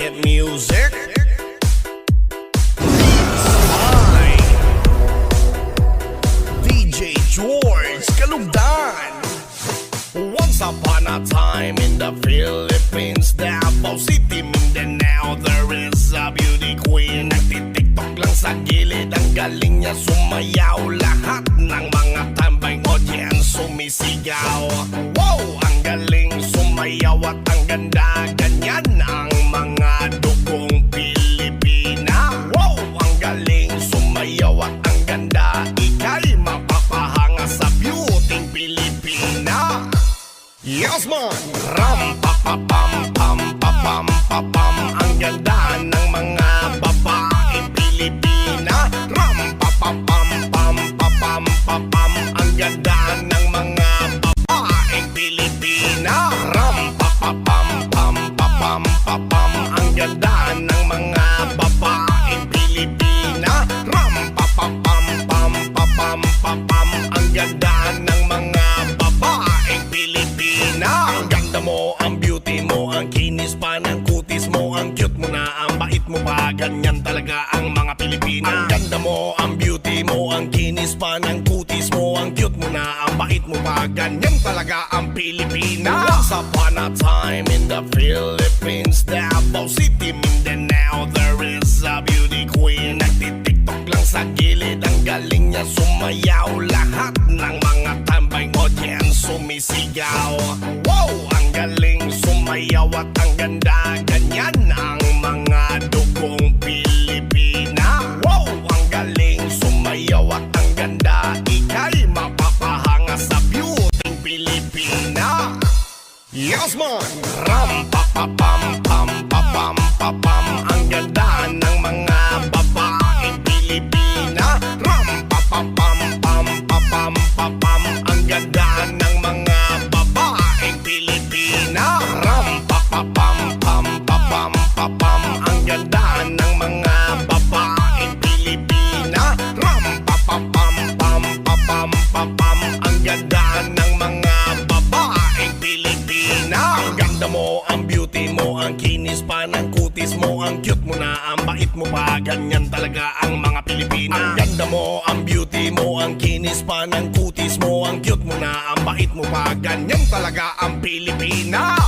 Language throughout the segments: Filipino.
Wicked music. Hi, DJ George Kalugdan. Once upon a time in the Philippines, Davao City, Mindanao, there is a beauty queen. Nagtitiktok lang sa gilid, ang galing niya sumayaw. Lahat ng mga tambay audience sumisigaw. Wow, ang galing sumayaw at ang ganda. Ganyan ang mga dugong Pilipina. Wow, ang galing sumayaw at ang ganda. Ika'y mapapahanga sa beauty Pilipina. Yes man! Ram pa pa pam pam pa pam pa pam. Ang ganda ng mga babaeng Pilipina. Ram pa pa pam pam pa pam pa pam. Ang ganda ng mga babaeng Pilipina. Ram pa pa pam pam pa pam pa pam. Ang ganda ng mga babaeng Pilipina. Ram pa pa pam pam pa pam pa pam. Ang ganda ng mga babaeng Pilipina. Ang ganda mo, ang beauty mo, ang kinis pa ng kutis mo, ang cute mo na, ang bait mo pa. Ganyan talaga ang mga Pilipina. Ang ganda mo, ang beauty mo, ang kinis pa ng kutis mo, ang cute mo na, ang bait mo pa. Ganyan talaga ang Pilipina. Once upon a time in the Philippines, Davao City, Mindanao, there is a beauty queen. Nagtitiktok lang sa gilid, ang galing niya sumayaw. Lahat ng mga tambay audience sumisigaw. Wow, ang galing sumayaw at ang ganda. Ganyan ang mga dugong Pilipina. Wow, ang galing sumayaw at ang ganda. Ika'y mapapahanga sa beauty Pilipina. Yes man! Ram pa pa pam pam pa pam pa pam. Ang ganda ng mga babaeng Pilipina. Ram pa pa pam pam pa pam pa pam. Ang ganda ng mga babaeng Pilipina. Ram pa pa pam pam pa pam pa pam. Ang ganda ng mga babaeng Pilipina. Ram pa pa pam pam pa pam pa pam. Ang ganda ng mga babaeng Pilipina. Ang ganda mo, ang beauty mo, ang kinis pa ng kutis mo, ang cute mo na, ang bait mo pa. Ganyan talaga ang mga Pilipina. Ang ganda mo, ang beauty mo, ang kinis pa ng kutis mo, ang cute mo na, ang bait mo pa. Ganyan talaga ang Pilipina.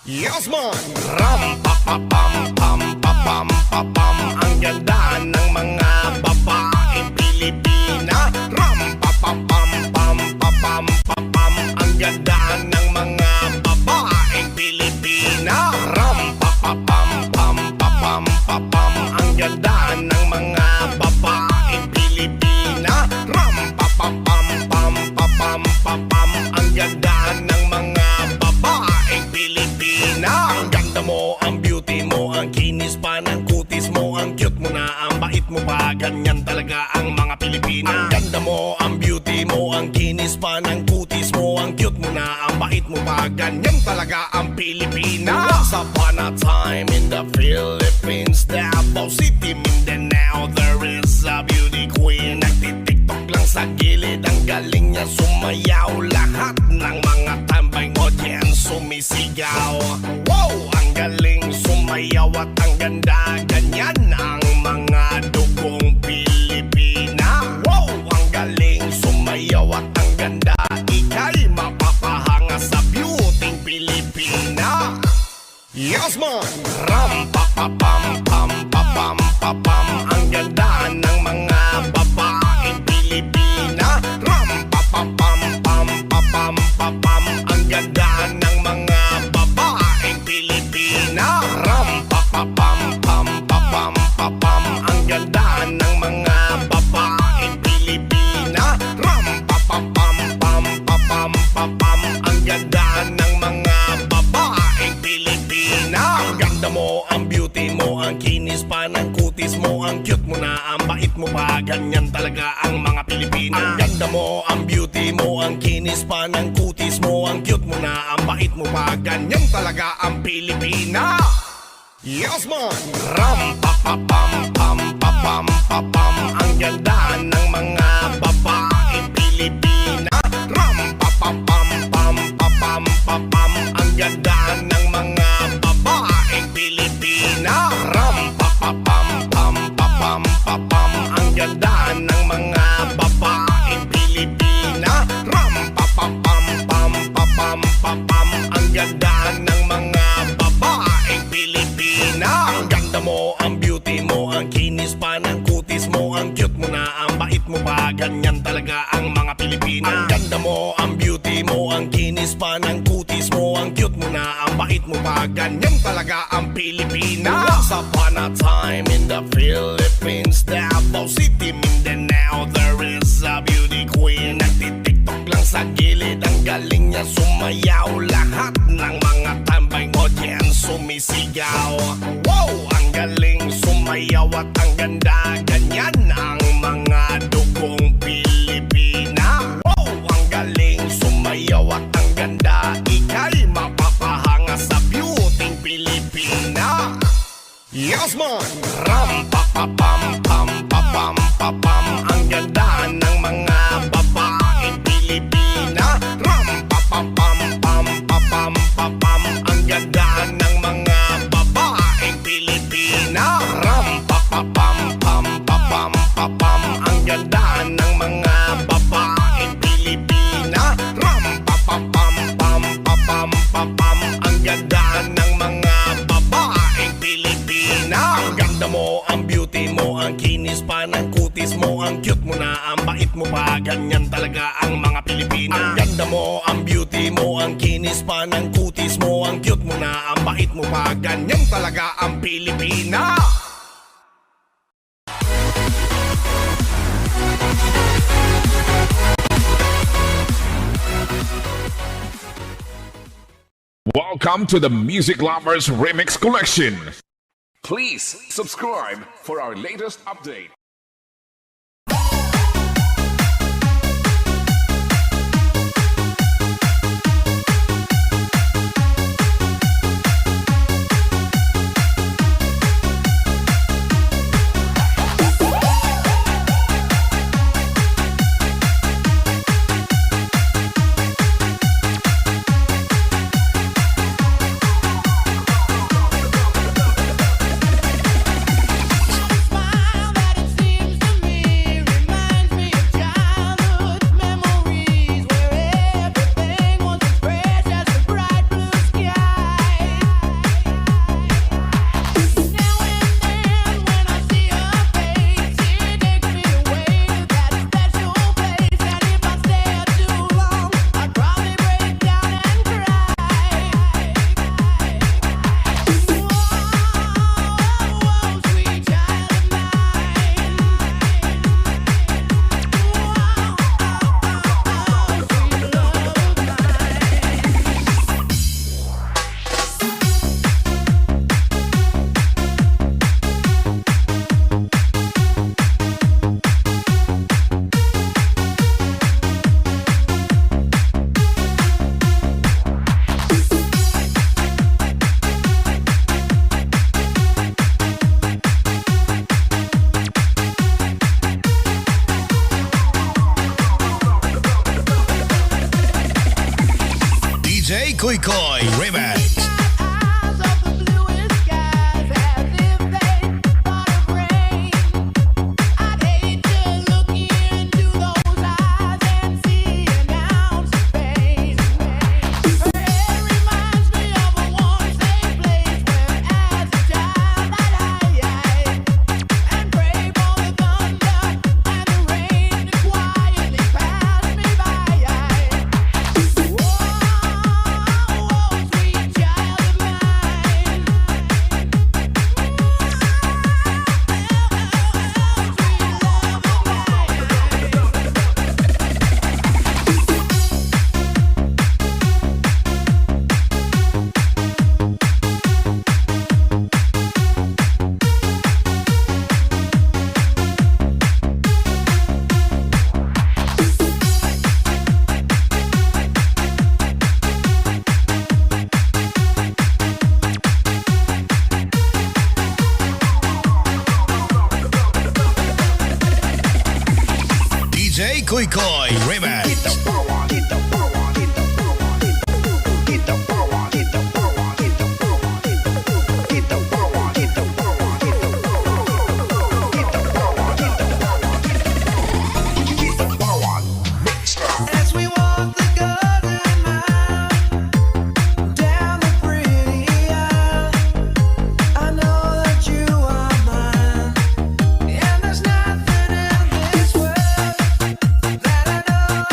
Yes man! Ram pa pa pam pam pa pam pa pam. Ang ganda ng mga babaeng Pilipina. Ram pa pa pam pam pa pam pa pam. Ang ganda ng mga babaeng Pilipina. Ram pa pa pam pam pa pam pa pam. Ang ganda ng mga babaeng Pilipina. Ram pa pa pam pam pa pam pa pam. Ang ganda ng mga babaeng Pilipina. Ang ganda mo, ang beauty mo, ang kinis pa ng kutis mo, ang cute mo na, ang bait mo pa. Ganyan talaga ang mga Pilipina. Ang ganda mo, ang beauty mo, ang kinis pa ng kutis mo, ang cute mo na, ang bait mo pa. Ganyan talaga ang Pilipina. Once upon a time in the Philippines, Davao City, Mindanao, there is a beauty queen. Nagtitiktok lang sa gilid, ang galing niya sumayaw. Lahat ng mga tambay audience sumisigaw. Wow, ang galing sumayaw at ang ganda. Ganyan ang mga dugong Pilipina. Wow, ang galing sumayaw at ang ganda. Ika'y mapapahanga sa beauty Pilipina. Yes man! Ram pa pa pam pam pa pam pa pam. Ang ganda ng mga babaeng Pilipina. Ram pa pa pam pam pa pam pa pam. Ang ganda ng mga babaeng Pilipina. Ram pa pa pam pam pa pam pa pam. Ang ganda ng mga babaeng Pilipina. Ram pa pa pam pam pa pam pa pam. Ang ganda ng mga babaeng Pilipina. Ang ganda mo, ang beauty mo, ang kinis pa ng kutis mo, ang cute mo na, ang bait mo pa. Ganyan talaga ang mga Pilipina. Ang ganda mo, ang beauty mo, ang kinis pa ng kutis mo, ang cute mo na, ang bait mo pa. Ganyan talaga ang Pilipina. Yes man! Ram pa pa pam pam pa pam pa pam. Ang ganda ng mga babaeng Pilipina. Ram pa pa pam pam pa pam pa pam. Ang ganda ng mga babaeng Pilipina. ang kinis pa ng kutis mo, ang cute mo na, ang bait mo pa, ganyan talaga ang Pilipina. Once upon a time in the Philippines, Davao City, Mindanao, there is a beauty queen. Nagtitiktok lang sa gilid, ang galing niya sumayaw. Lahat ng mga tambay audience sumisigaw. Wow, ang galing sumayaw at ang ganda, ganyan ang mga dugong Pilipina. Wow, ang galing sumayaw at ang ganda, ika'y mapapahanga sa beauty Pilipina. Yes man! Ram pa pa pam pam pa pam pa pam, ang ganda ng mga babaeng Pilipina. Ram pa pa pam pam pa pam pa pam, ang ganda ng mga babaeng Pilipina. Ram pa pa pam pam pa pam pa pam, ang ganda ng mga babaeng Pilipina. Ram pa pa pam pam pa pam pa pam, ang ganda ng mga babaeng Pilipina. Ang ganda mo, ang beauty mo, ang kinis pa ng kutis mo, ang cute mo na, ang bait mo pa, ganyan talaga ang mga Pilipina. Ang ganda mo, ang beauty mo, ang kinis pa ng kutis mo, ang cute mo na, ang bait mo pa, ganyan talaga ang Pilipina. Welcome to the Music Lovers Remix Collection. Please subscribe for our latest update. Koy Koy Remix. Koy Koy Remix. That I know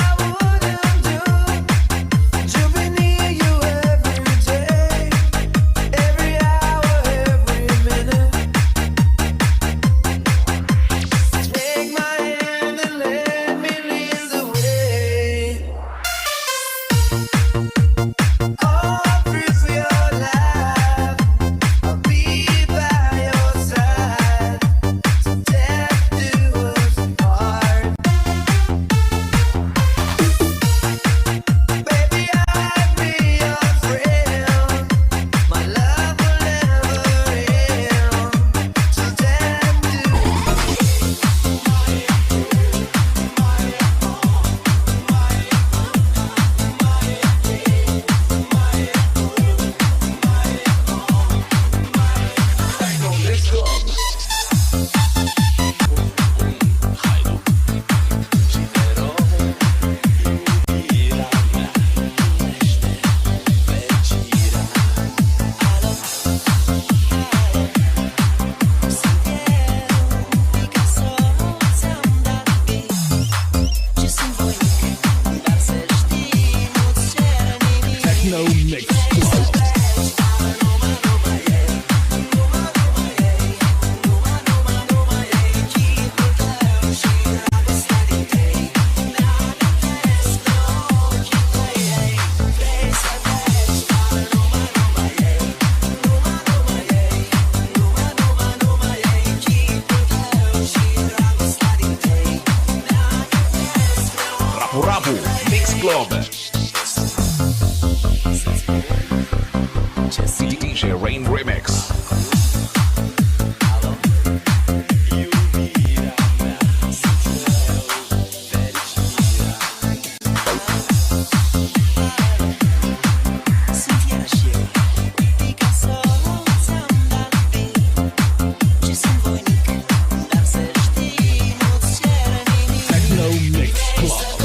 Techno Mix Club. Rapu Mix Club. DJ Rain Remix. Techno Mix Club.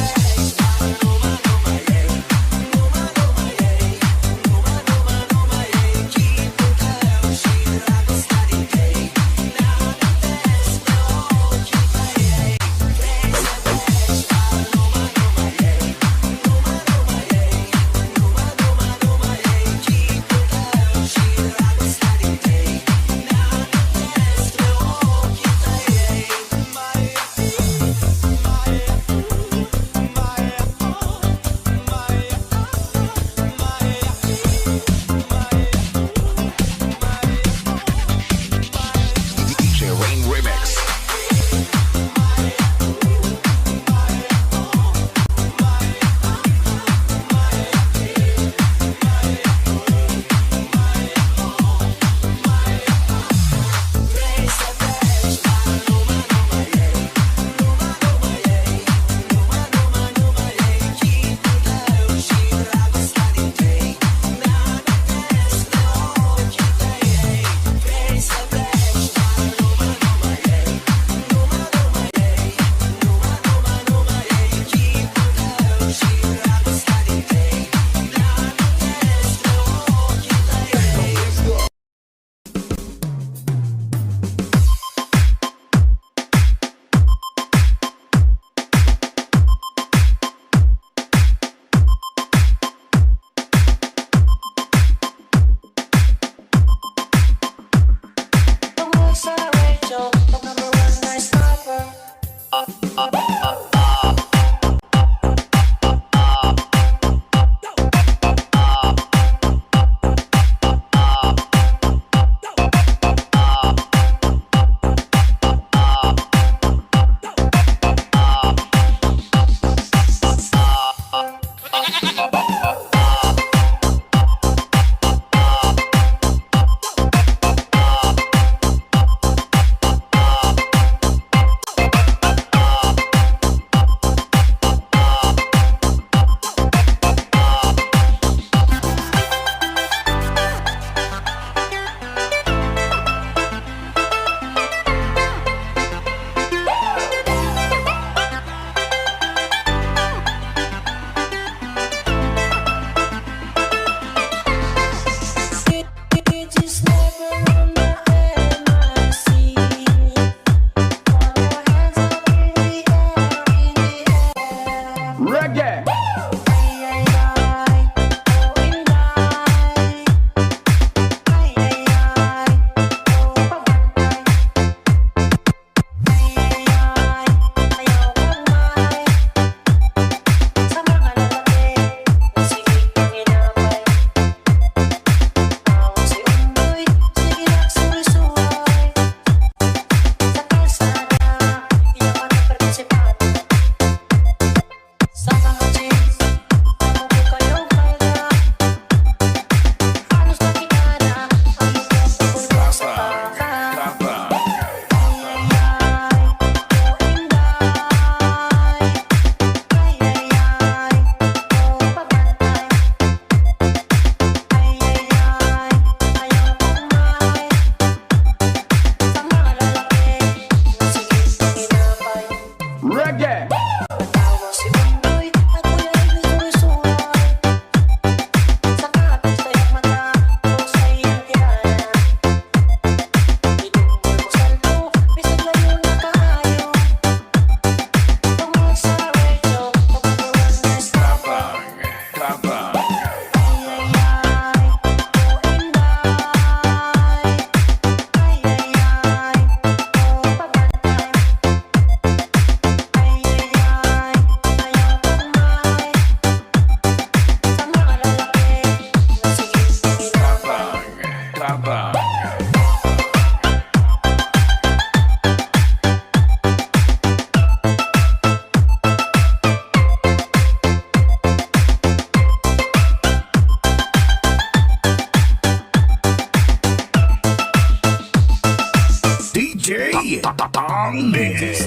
on this.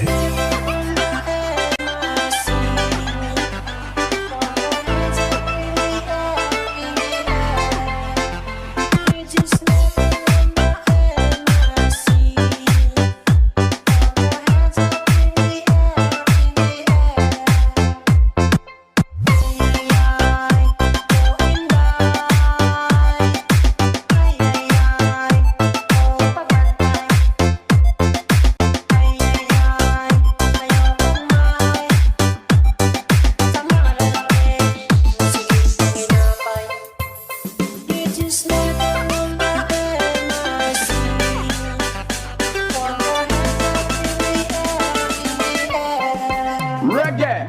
Reggae.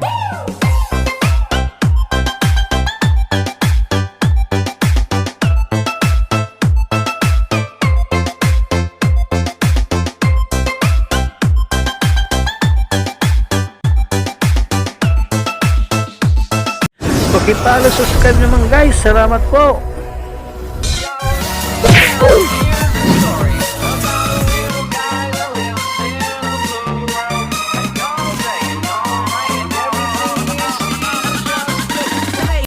Pakipalo, subscribe naman guys. Salamat po.